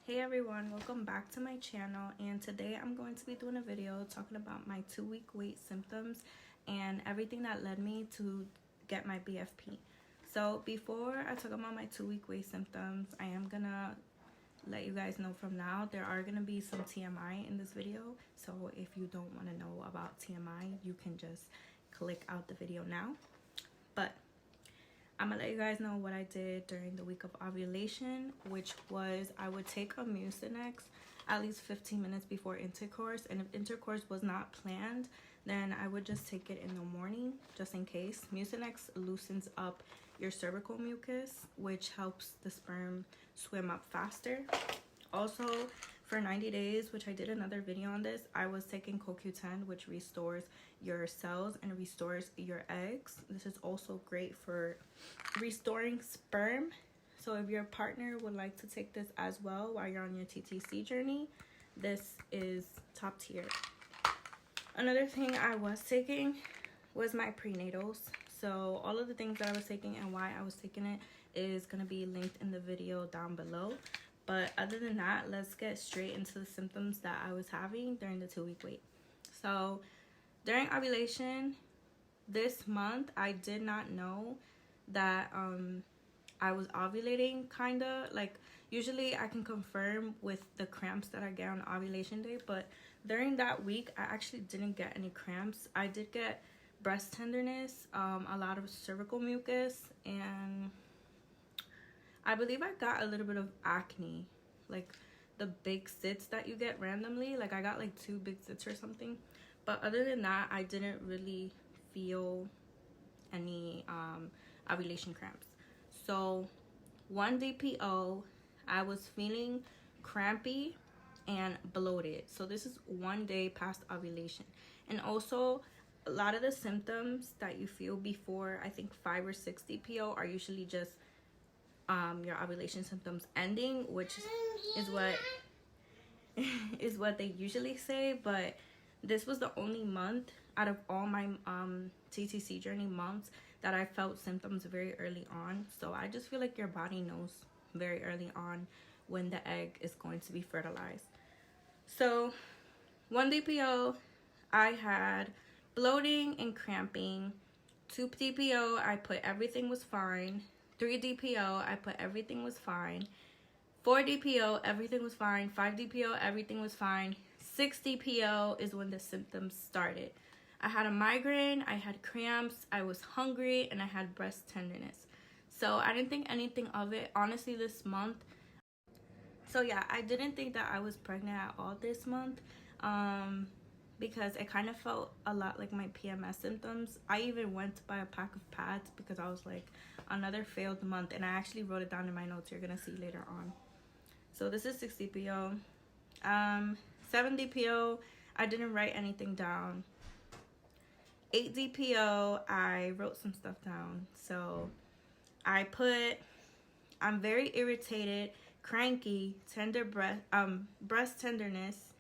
Hey everyone, welcome back to my channel, and today I'm going to be doing a video talking about my 2-week wait symptoms and everything that led me to get my BFP. So before I talk about my 2-week wait symptoms, I am gonna let you guys know from now there are gonna be some TMI in this video. So if you don't want to know about TMI, you can just click out the video now. But I'm gonna let you guys know what I did during the week of ovulation, which was I would take a Mucinex at least 15 minutes before intercourse, and if intercourse was not planned, then I would just take it in the morning just in case. Mucinex loosens up your cervical mucus, which helps the sperm swim up faster. Also, for 90 days, which I did another video on this, I was taking CoQ10, which restores your cells and restores your eggs. This is also great for restoring sperm. So if your partner would like to take this as well while you're on your TTC journey, this is top tier. Another thing I was taking was my prenatals. So all of the things that I was taking and why I was taking it is going to be linked in the video down below. But other than that, let's get straight into the symptoms that I was having during the 2-week wait. So during ovulation this month, I did not know that I was ovulating, kinda. Like, usually I can confirm with the cramps that I get on ovulation day, but during that week, I actually didn't get any cramps. I did get breast tenderness, a lot of cervical mucus, and I believe I got a little bit of acne, like the big zits that you get randomly. Like I got like 2 big zits or something. But other than that, I didn't really feel any ovulation cramps. So 1 DPO, I was feeling crampy and bloated. So this is 1 day past ovulation. And also, a lot of the symptoms that you feel before, I think 5 or 6 DPO, are usually just your ovulation symptoms ending, which is what they usually say. But this was the only month out of all my TTC journey months that I felt symptoms very early on. So I just feel like your body knows very early on when the egg is going to be fertilized. So 1 DPO, I had bloating and cramping. 2 DPO, I put everything was fine. 3 DPO, I put everything was fine. 4 DPO, everything was fine. 5 DPO, everything was fine. 6 DPO is when the symptoms started. I had a migraine, I had cramps, I was hungry, and I had breast tenderness. So I didn't think anything of it, honestly, this month. So yeah, I didn't think that I was pregnant at all this month. Because it kind of felt a lot like my PMS symptoms. I even went to buy a pack of pads because I was like, another failed month, and I actually wrote it down in my notes you're gonna see later on. So this is 6 DPO. 7 DPO, I didn't write anything down. 8 DPO, I wrote some stuff down. So I put, I'm very irritated, cranky, breast tenderness,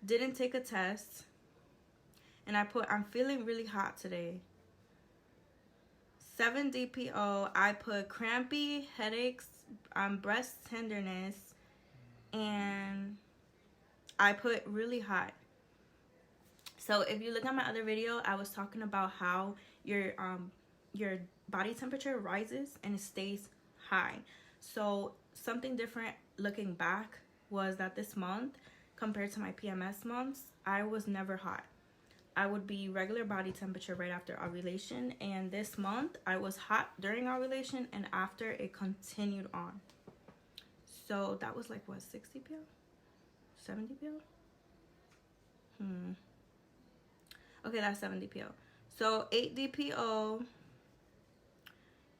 didn't take a test. And I put, I'm feeling really hot today. 7 DPO, I put crampy, headaches, breast tenderness, and I put really hot. So if you look at my other video, I was talking about how your body temperature rises and it stays high. So something different looking back was that this month, compared to my PMS months, I was never hot. I would be regular body temperature right after ovulation, and this month I was hot during ovulation, and after it continued on. So that was like what, 6 DPO? 7 DPO? Okay, that's 7 DPO. So 8 DPO.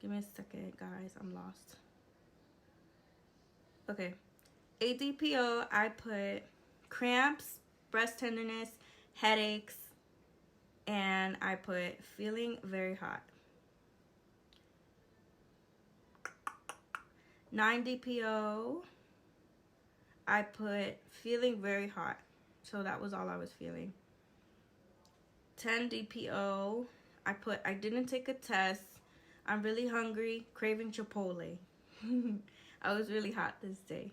Give me a second, guys. I'm lost. Okay. 8 DPO, I put cramps, breast tenderness, headaches, and I put feeling very hot. 9 DPO, I put feeling very hot. So that was all I was feeling. 10 DPO, I put I didn't take a test. I'm really hungry, craving Chipotle. I was really hot this day.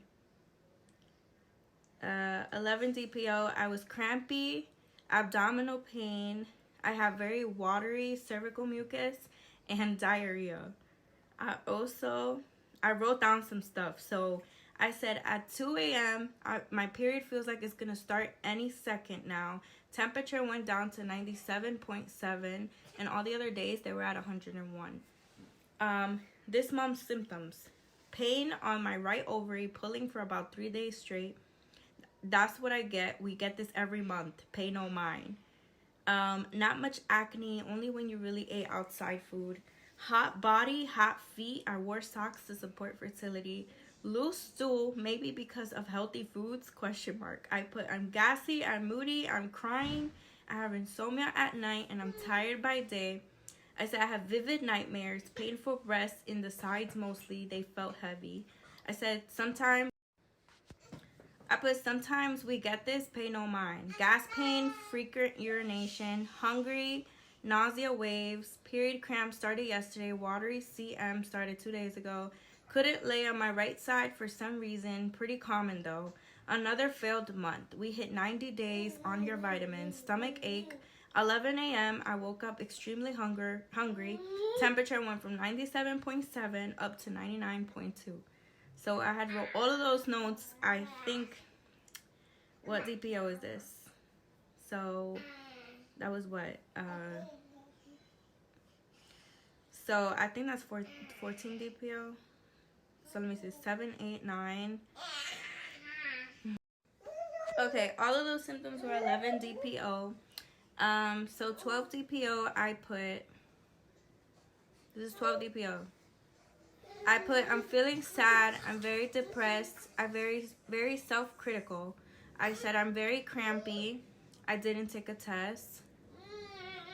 11 DPO, I was crampy, abdominal pain. I have very watery cervical mucus and diarrhea. I wrote down some stuff. So I said at 2 a.m., my period feels like it's going to start any second now. Temperature went down to 97.7, and all the other days they were at 101. This month's symptoms: pain on my right ovary, pulling for about 3 days straight. That's what I get. We get this every month. Pay no mind. Not much acne, only when you really ate outside food. Hot body, hot feet. I wore socks to support fertility. Loose stool, maybe because of healthy foods, ? I'm gassy, I'm moody, I'm crying, I have insomnia at night, and I'm tired by day. I said I have vivid nightmares, painful breasts in the sides mostly, they felt heavy. I said sometimes we get this, pay no mind. Gas pain, frequent urination, hungry, nausea waves, period cramps started yesterday, watery CM started 2 days ago. Couldn't lay on my right side for some reason, pretty common though. Another failed month. We hit 90 days on your vitamins. Stomach ache. 11 a.m. I woke up extremely hungry. Temperature went from 97.7 up to 99.2. So I had wrote all of those notes. I think, what DPO is this? So that was what? So I think that's 14 DPO. So let me see, 7, 8, 9. Okay, all of those symptoms were 11 DPO. So 12 DPO, this is 12 DPO. I'm feeling sad, I'm very depressed, I'm very self-critical. I said I'm very crampy, I didn't take a test.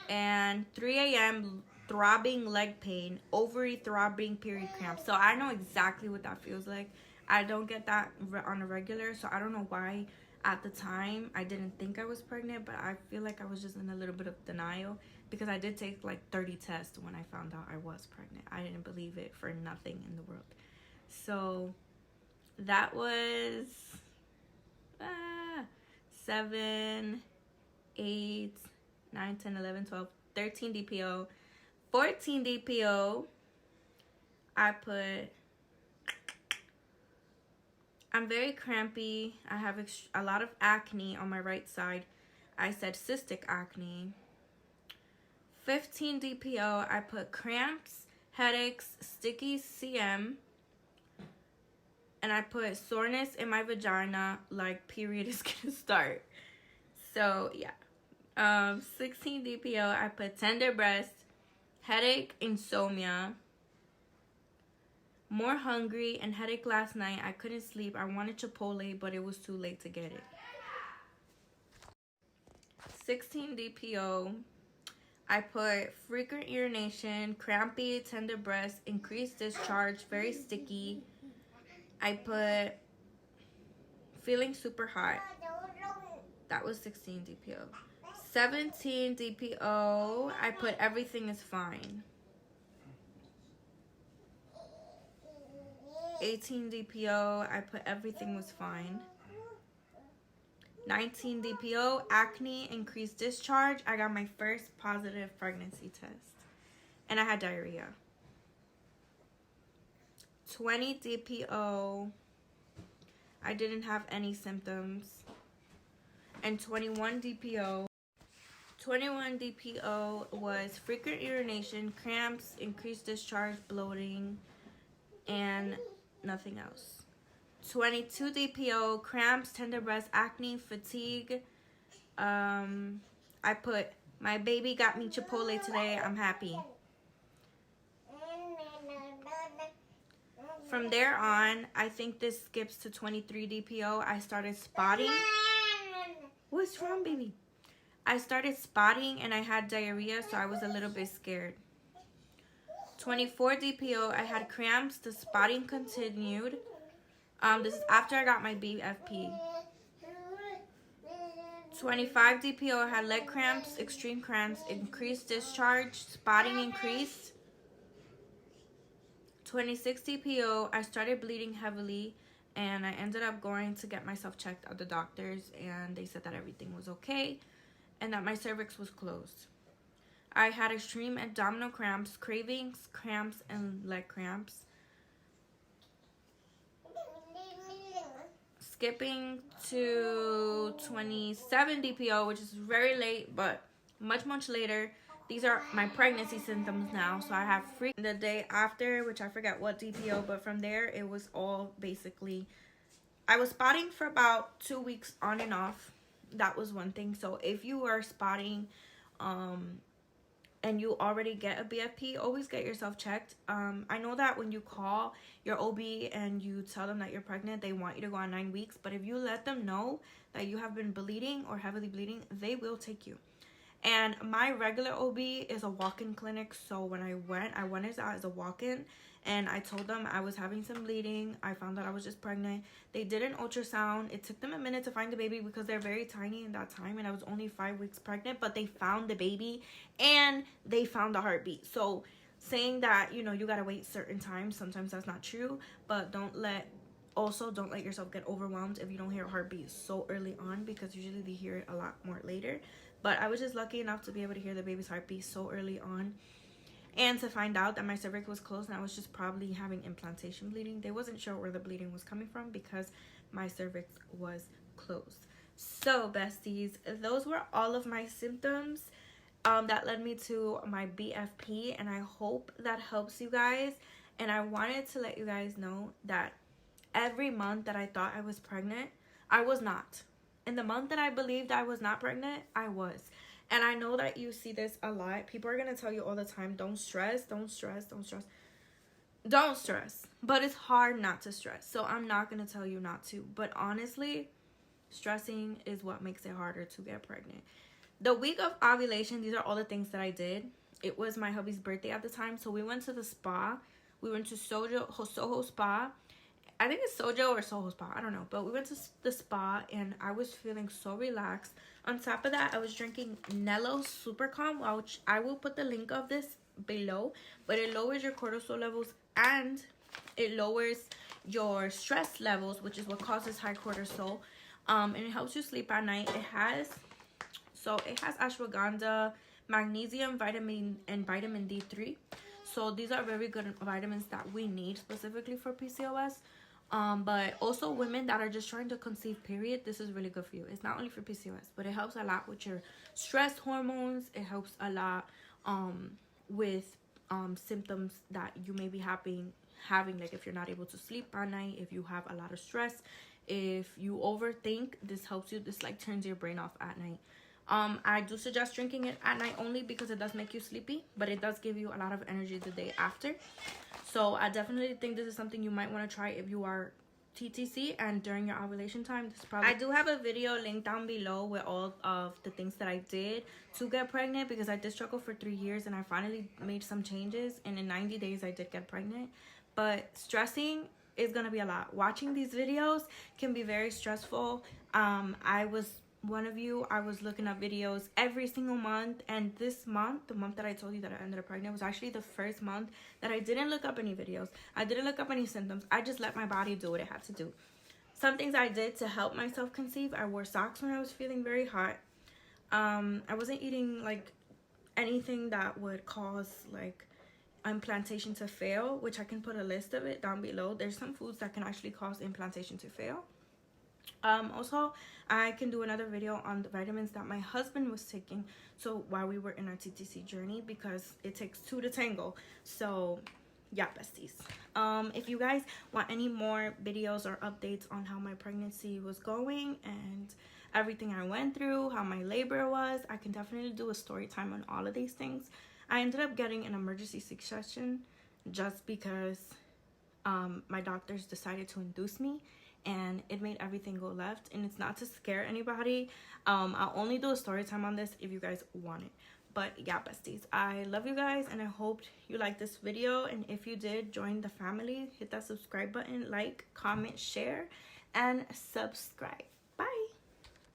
And 3 a.m., throbbing leg pain, ovary throbbing, period cramps. So I know exactly what that feels like. I don't get that on a regular, so I don't know why at the time I didn't think I was pregnant, but I feel like I was just in a little bit of denial because I did take like 30 tests when I found out I was pregnant. I didn't believe it for nothing in the world. So that was 7, 8, 9, 10, 11, 12, 13 DPO. 14 DPO, I'm very crampy. I have a lot of acne on my right side. I said cystic acne. 15 DPO, I put cramps, headaches, sticky CM, and I put soreness in my vagina, like period is gonna start. So yeah. 16 DPO, I put tender breast, headache, insomnia, more hungry, and headache last night. I couldn't sleep. I wanted Chipotle, but it was too late to get it. 16 DPO, I put frequent urination, crampy, tender breast, increased discharge, very sticky. I put feeling super hot. That was 16 DPO. 17 DPO, I put everything is fine. 18 DPO, I put everything was fine. 19 DPO, acne, increased discharge. I got my first positive pregnancy test. And I had diarrhea. 20 DPO, I didn't have any symptoms. And 21 DPO was frequent urination, cramps, increased discharge, bloating, and nothing else. 22 DPO, cramps, tender breast, acne, fatigue. I put, my baby got me Chipotle today, I'm happy. From there on, I think this skips to 23 DPO. I started spotting. What's wrong, baby? I started spotting and I had diarrhea, so I was a little bit scared. 24 DPO, I had cramps. The spotting continued. This is after I got my BFP. 25 DPO, I had leg cramps, extreme cramps, increased discharge, spotting increased. 26 DPO, I started bleeding heavily, and I ended up going to get myself checked at the doctor's, and they said that everything was okay and that my cervix was closed. I had extreme abdominal cramps, cravings, cramps, and leg cramps. Skipping to 27 DPO, which is very late, but much later. These are my pregnancy symptoms now. So I have the day after, which I forget what DPO, but from there it was all basically, I was spotting for about 2 weeks on and off. That was one thing. So if you are spotting and you already get a BFP, always get yourself checked. I know that when you call your OB and you tell them that you're pregnant, they want you to go on 9 weeks. But if you let them know that you have been bleeding or heavily bleeding, they will take you. And my regular OB is a walk-in clinic. So when I went as a walk-in, and I told them I was having some bleeding. I found out I was just pregnant. They did an ultrasound. It took them a minute to find the baby because they're very tiny in that time, and I was only 5 weeks pregnant, but they found the baby and they found the heartbeat. So saying that, you know, you gotta wait certain times, sometimes that's not true, but don't let yourself get overwhelmed if you don't hear a heartbeat so early on, because usually they hear it a lot more later. But I was just lucky enough to be able to hear the baby's heartbeat so early on, and to find out that my cervix was closed and I was just probably having implantation bleeding. They wasn't sure where the bleeding was coming from because my cervix was closed. So besties, those were all of my symptoms that led me to my BFP, and I hope that helps you guys. And I wanted to let you guys know that every month that I thought I was pregnant, I was not. In the month that I believed I was not pregnant, I was. And I know that you see this a lot. People are going to tell you all the time, don't stress, don't stress, don't stress. Don't stress. But it's hard not to stress. So I'm not going to tell you not to. But honestly, stressing is what makes it harder to get pregnant. The week of ovulation, these are all the things that I did. It was my hubby's birthday at the time. So we went to the spa. We went to Soho Spa. I think it's Sojo or Soho Spa, I don't know, but we went to the spa and I was feeling so relaxed. On top of that, I was drinking Nello Super Calm, which I will put the link of this below, but it lowers your cortisol levels and it lowers your stress levels, which is what causes high cortisol, and it helps you sleep at night. It has ashwagandha, magnesium, vitamin D3. So these are very good vitamins that we need specifically for PCOS. But also women that are just trying to conceive, period, this is really good for you. It's not only for PCOS, but it helps a lot with your stress hormones. It helps a lot with symptoms that you may be having, like if you're not able to sleep at night, if you have a lot of stress, if you overthink, this helps you. This like turns your brain off at night. I do suggest drinking it at night only because it does make you sleepy, but it does give you a lot of energy the day after. So I definitely think this is something you might want to try if you are TTC and during your ovulation time. I do have a video linked down below with all of the things that I did to get pregnant, because I did struggle for 3 years and I finally made some changes, and in 90 days I did get pregnant. But stressing is going to be a lot. Watching these videos can be very stressful. I was one of you. I was looking at videos every single month, and this month, the month that I told you that I ended up pregnant, was actually the first month that I didn't look up any videos. I didn't look up any symptoms. I just let my body do what it had to do. Some things I did to help myself conceive: I wore socks when I was feeling very hot. I wasn't eating like anything that would cause like implantation to fail, which I can put a list of it down below. There's some foods that can actually cause implantation to fail. Also, I can do another video on the vitamins that my husband was taking, so while we were in our TTC journey, because it takes two to tango. So yeah, besties, if you guys want any more videos or updates on how my pregnancy was going and everything I went through, how my labor was, I can definitely do a story time on all of these things. I ended up getting an emergency C-section just because my doctors decided to induce me, and it made everything go left. And it's not to scare anybody. I'll only do a story time on this if you guys want it. But yeah, besties, I love you guys, and I hope you liked this video. And if you did, join the family. Hit that subscribe button, like, comment, share, and subscribe.